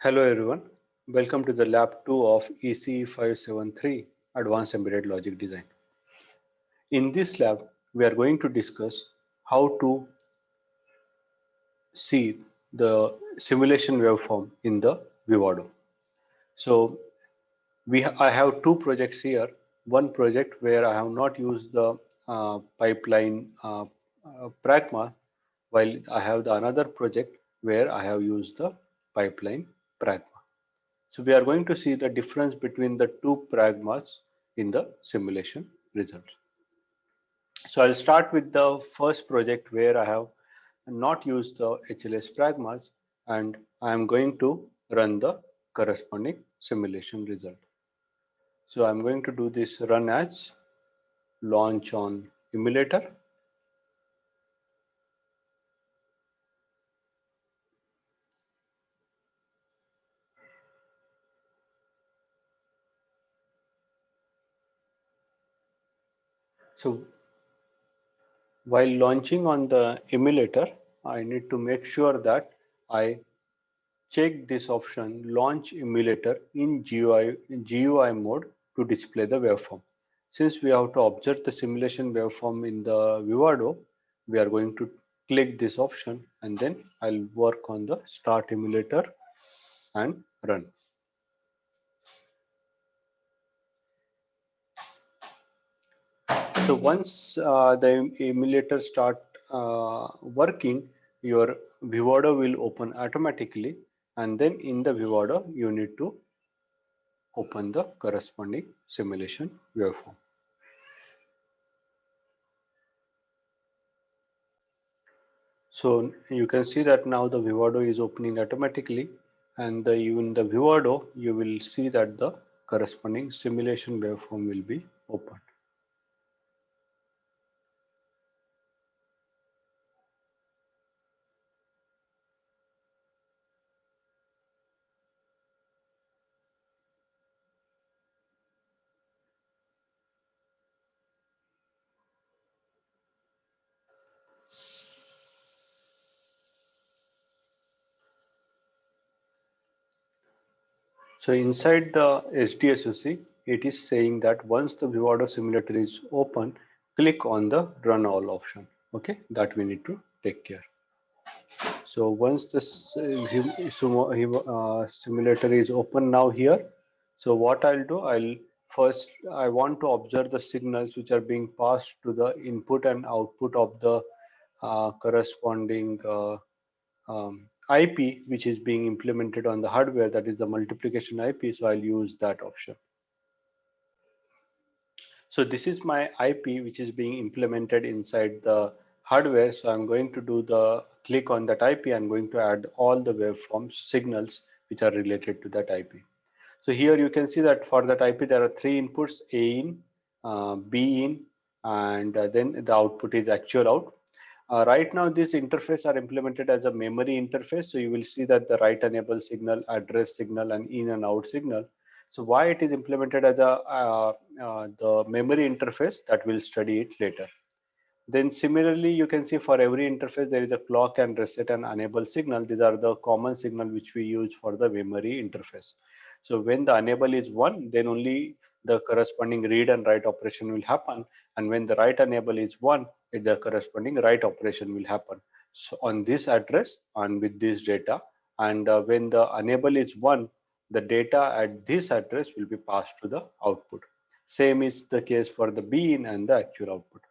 Hello everyone, welcome to the lab 2 of ECE 573 Advanced Embedded Logic Design. In this lab, we are going to discuss how to see the simulation waveform in the Vivado. So I have two projects here. One project where I have not used the pipeline pragma, while I have the another project where I have used the pipeline pragma. So we are going to see the difference between the two pragmas in the simulation results. So I'll start with the first project where I have not used the HLS pragmas and I am going to run the corresponding simulation result. So I'm going to do this run as launch on emulator. So while launching on the emulator, I need to make sure that I check this option launch emulator in GUI mode to display the waveform. Since we have to observe the simulation waveform in the Vivado, we are going to click this option and then I'll work on the start emulator and run. So once the emulator start working, your Vivado will open automatically, and then in the Vivado you need to open the corresponding simulation waveform. So you can see that now the Vivado is opening automatically, and even the Vivado you will see that the corresponding simulation waveform will be opened. So inside the SDSOC, it is saying that once the Vivado simulator is open, click on the run all option. Okay, that we need to take care. So once this simulator is open now here, so what I'll do, I want to observe the signals which are being passed to the input and output of the corresponding IP which is being implemented on the hardware, that is the multiplication IP. So I'll use that option. So this is my IP which is being implemented inside the hardware. So I'm going to do the click on that IP. I'm going to add all the waveforms signals which are related to that IP. So here you can see that for that IP there are three inputs: A in, B in, and then the output is actual out. Right now these interfaces are implemented as a memory interface. So you will see that the write enable signal, address signal, and in and out signal. So why it is implemented as the memory interface, that we'll study it later. Then similarly, you can see for every interface there is a clock and reset and enable signal. These are the common signal which we use for the memory interface. So when the enable is 1, then only the corresponding read and write operation will happen. And when the write enable is 1, the corresponding write operation will happen. So on this address and with this data, and when the enable is 1, the data at this address will be passed to the output. Same is the case for the B in and the actual output.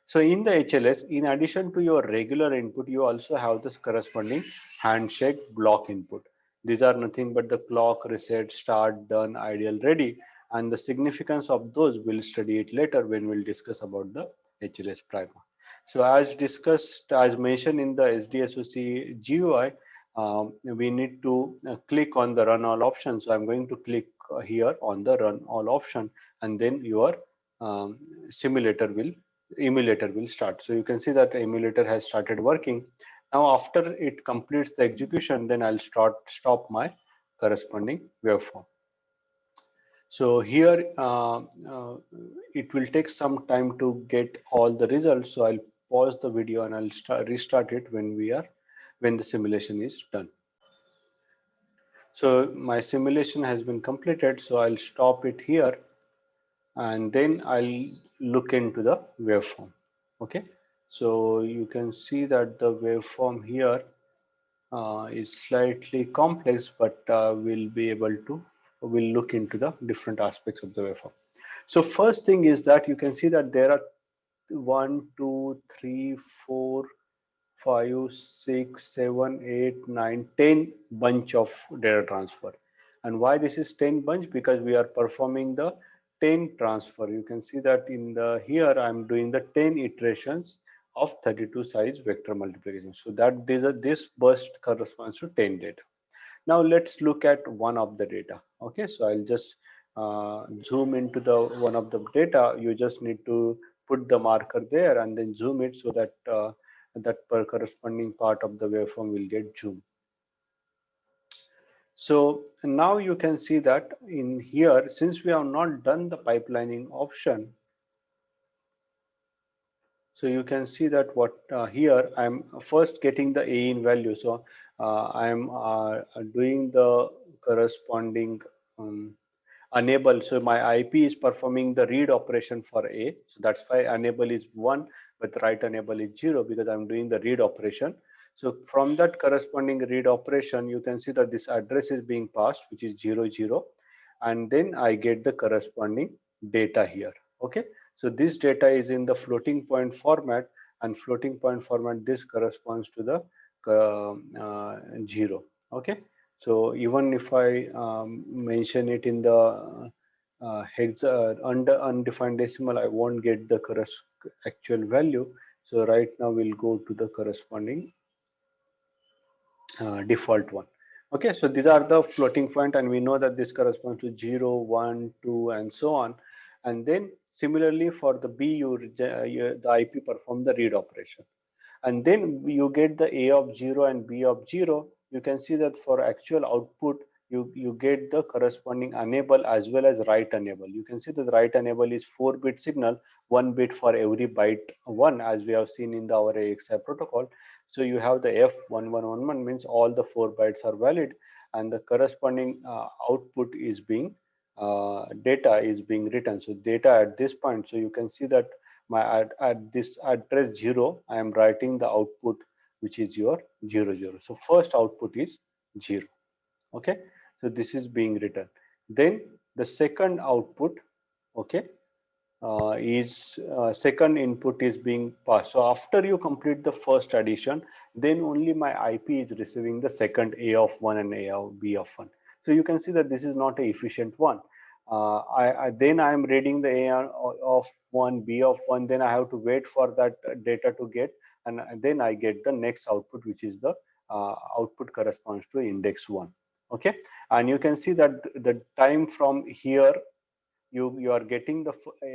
So in the HLS, in addition to your regular input, you also have this corresponding handshake block input. These are nothing but the clock, reset, start, done, ideal, ready, and the significance of those we'll study it later when we'll discuss about the HLS pragma. So as discussed, as mentioned in the SDSOC GUI, we need to click on the run all option. So I'm going to click here on the run all option, and then your simulator will emulator will start. So you can see that the emulator has started working. Now after it completes the execution, then I'll stop my corresponding waveform. So here it will take some time to get all the results. So I'll pause the video and I'll restart it when the simulation is done. So my simulation has been completed, so I'll stop it here and then I'll look into the waveform. Okay, so you can see that the waveform here is slightly complex, but we'll look into the different aspects of the waveform. So first thing is that you can see that there are 1, 2, 3, 4, 5, 6, 7, 8, 9, 10 bunch of data transfer. And why this is 10 bunch? Because we are performing the 10 transfer. You can see that in the here I'm doing the 10 iterations of 32 size vector multiplication. So that this burst corresponds to 10 data. Now let's look at one of the data. Okay, so I'll just zoom into the one of the data. You just need to put the marker there and then zoom it so that that per corresponding part of the waveform will get zoomed. So now you can see that in here, since we have not done the pipelining option, so you can see that what here I'm first getting the A in value. So I'm doing the corresponding enable. So my IP is performing the read operation for A. So that's why enable is 1, but write enable is 0 because I'm doing the read operation. So from that corresponding read operation, you can see that this address is being passed, which is 00, and then I get the corresponding data here. Okay, so this data is in the floating point format, and floating point format, this corresponds to the 0. Okay, so even if I mention it in the hex under undefined decimal, I won't get the actual value. So right now we'll go to the corresponding default one. Okay, so these are the floating point, and we know that this corresponds to 0, 1, 2, and so on. And then similarly for the B, the IP perform the read operation, and then you get the A of 0 and B of 0. You can see that for actual output, you get the corresponding enable as well as write enable. You can see that the write enable is 4-bit signal, 1 bit for every byte 1, as we have seen in the our AXI protocol. So you have the F1111 means all the 4 bytes are valid, and the corresponding output is being data is being written. So data at this point, so you can see that at this address 0, I am writing the output, which is your 00. So first output is 0. Okay, so this is being written. Then the second output, okay, is second input is being passed. So after you complete the first addition, then only my IP is receiving the second A of 1 and A of B of 1. So you can see that this is not a efficient one. Then I am reading the A of 1, B of 1, then I have to wait for that data to get, and then I get the next output, which is the output corresponds to index 1. Okay, and you can see that the time from here, you are getting the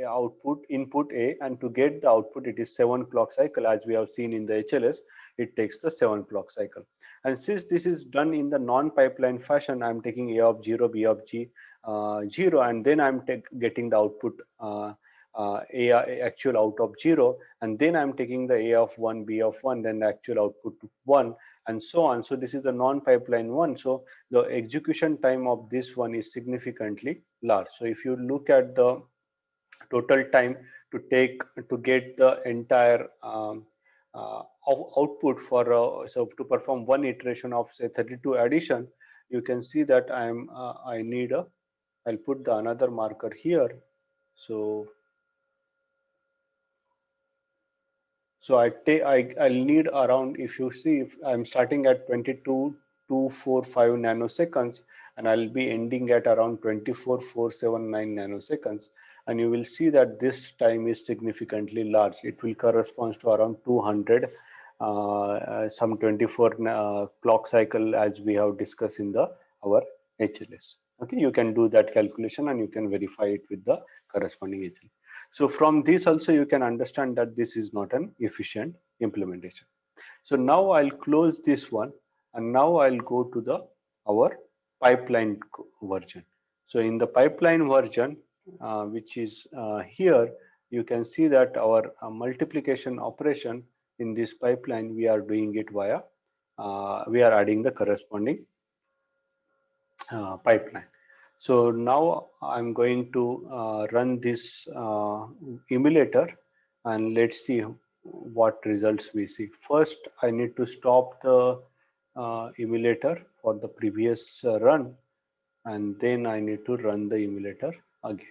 output input A, and to get the output it is 7 clock cycle, as we have seen in the HLS. It takes the 7 clock cycle, and since this is done in the non-pipeline fashion, I'm taking A of 0, B of 0, and then I'm getting the output A actual out of 0, and then I'm taking the A of 1, B of 1, then the actual output 1, and so on. So this is the non-pipeline one. So the execution time of this one is significantly large. So if you look at the total time to get the entire output for so to perform one iteration of say 32 addition, you can see that I need a, I'll put the another marker here. So I'll need around, if you see, if I'm starting at 22,245 nanoseconds, and I'll be ending at around 24,479 nanoseconds. And you will see that this time is significantly large. It will correspond to around 200, some 24 clock cycle, as we have discussed in the our HLS. Okay, you can do that calculation and you can verify it with the corresponding HLS. So from this also you can understand that this is not an efficient implementation. So now I'll close this one, and now I'll go to the our pipeline version. So in the pipeline version, which is here, you can see that our multiplication operation in this pipeline, we are doing it via, we are adding the corresponding pipeline. So now I'm going to run this emulator, and let's see what results we see. First, I need to stop the emulator for the previous run, and then I need to run the emulator again.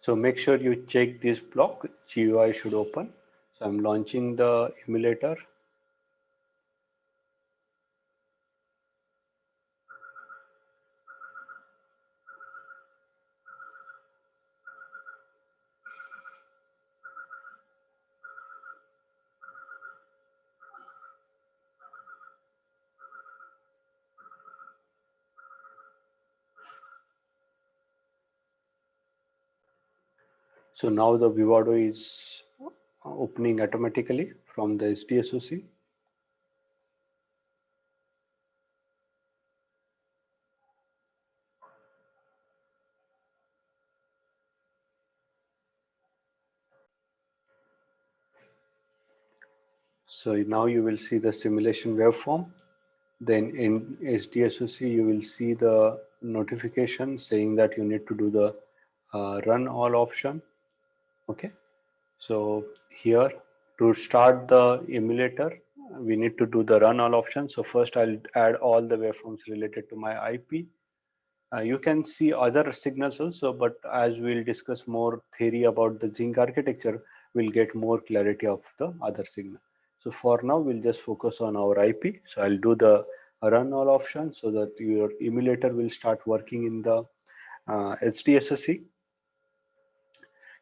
So make sure you check this block, GUI should open. So I'm launching the emulator. So now the Vivado is opening automatically from the SDSOC. So now you will see the simulation waveform. Then in SDSOC, you will see the notification saying that you need to do the run all option. Okay. So here to start the emulator, we need to do the run all option. So first I'll add all the waveforms related to my IP. You can see other signals also, but as we'll discuss more theory about the zinc architecture, we'll get more clarity of the other signal. So for now, we'll just focus on our IP. So I'll do the run all option so that your emulator will start working in the SDSSC.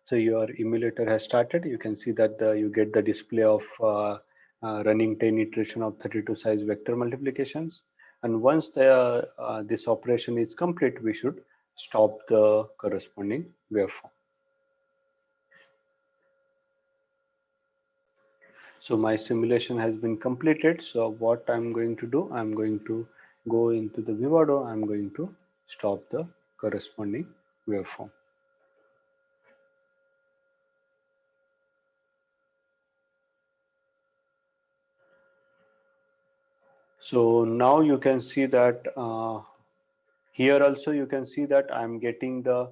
So your emulator has started. You can see that you get the display of running 10 iteration of 32 size vector multiplications. And once this operation is complete, we should stop the corresponding waveform. So my simulation has been completed. So what I'm going to do, I'm going to go into the Vivado. I'm going to stop the corresponding waveform. So now you can see that here also you can see that I'm getting the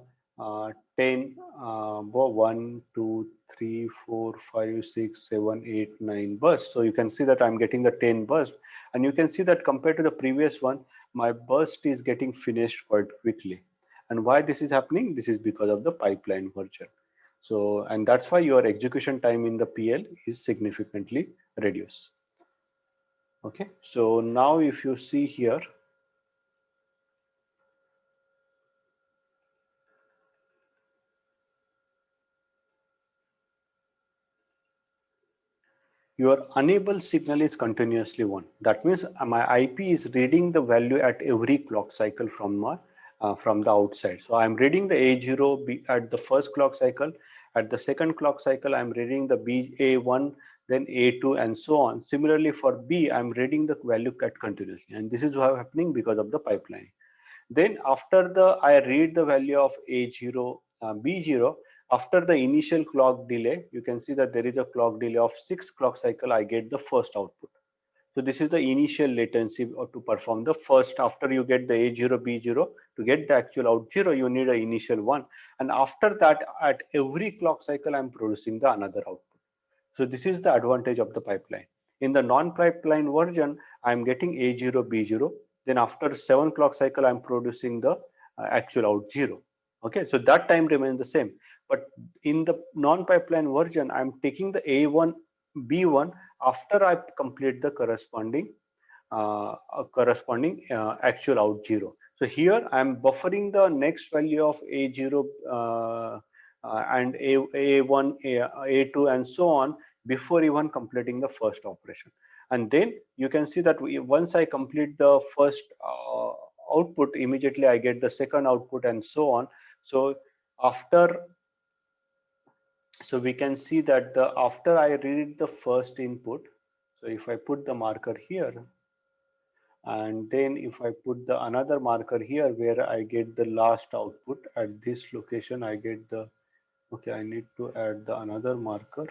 10, 1, 2, 3, 4, 5, 6, 7, 8, 9 bursts. So you can see that I'm getting the 10 burst, and you can see that compared to the previous one, my burst is getting finished quite quickly. And why this is happening? This is because of the pipeline version. So, and that's why your execution time in the PL is significantly reduced. Okay, so now if you see here, your unable signal is continuously on. That means my IP is reading the value at every clock cycle from the outside. So I'm reading the A0 at the first clock cycle. At the second clock cycle, I'm reading the A1, then A2, and so on. Similarly, for B, I'm reading the value cut continuously, and this is happening because of the pipeline. Then after I read the value of A0, B0, after the initial clock delay, you can see that there is a clock delay of 6 clock cycle, I get the first output. So this is the initial latency to perform the first. After you get the A0, B0, to get the actual out 0, you need an initial 1. And after that, at every clock cycle, I'm producing the another output. So this is the advantage of the pipeline. In the non-pipeline version, I'm getting A0, B0. Then after 7 clock cycle, I'm producing the actual out 0. Okay, so that time remains the same. But in the non-pipeline version, I'm taking the A1, B1 after I complete the corresponding actual out 0. So here I'm buffering the next value of A0 and A1, A2, and so on before even completing the first operation. And then you can see that once I complete the first output, immediately I get the second output and so on. So after, so we can see that after I read the first input, so if I put the marker here, And then if I put the another marker here where I get the last output at this location, I get the, okay, I need to add the another marker.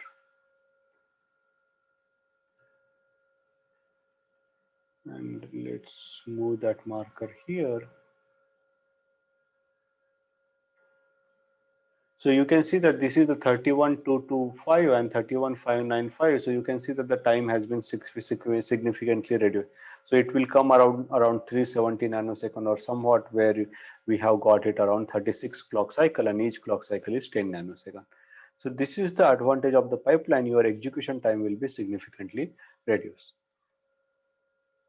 And let's move that marker here. So you can see that this is the 31225 and 31595. So you can see that the time has been significantly reduced. So it will come around 370 nanosecond or somewhat, where we have got it around 36 clock cycle, and each clock cycle is 10 nanosecond. So this is the advantage of the pipeline. Your execution time will be significantly reduced.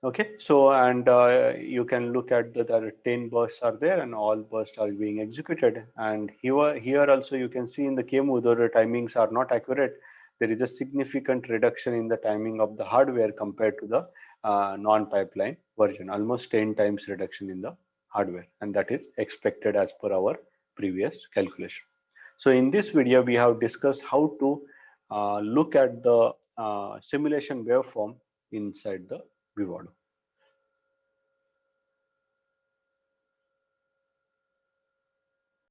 Okay, so and you can look at there are 10 bursts are there, and all bursts are being executed. And here also you can see in the QEMU, though the timings are not accurate, there is a significant reduction in the timing of the hardware compared to the non-pipeline version, almost 10 times reduction in the hardware, and that is expected as per our previous calculation. So in this video, we have discussed how to look at the simulation waveform inside the Vivado.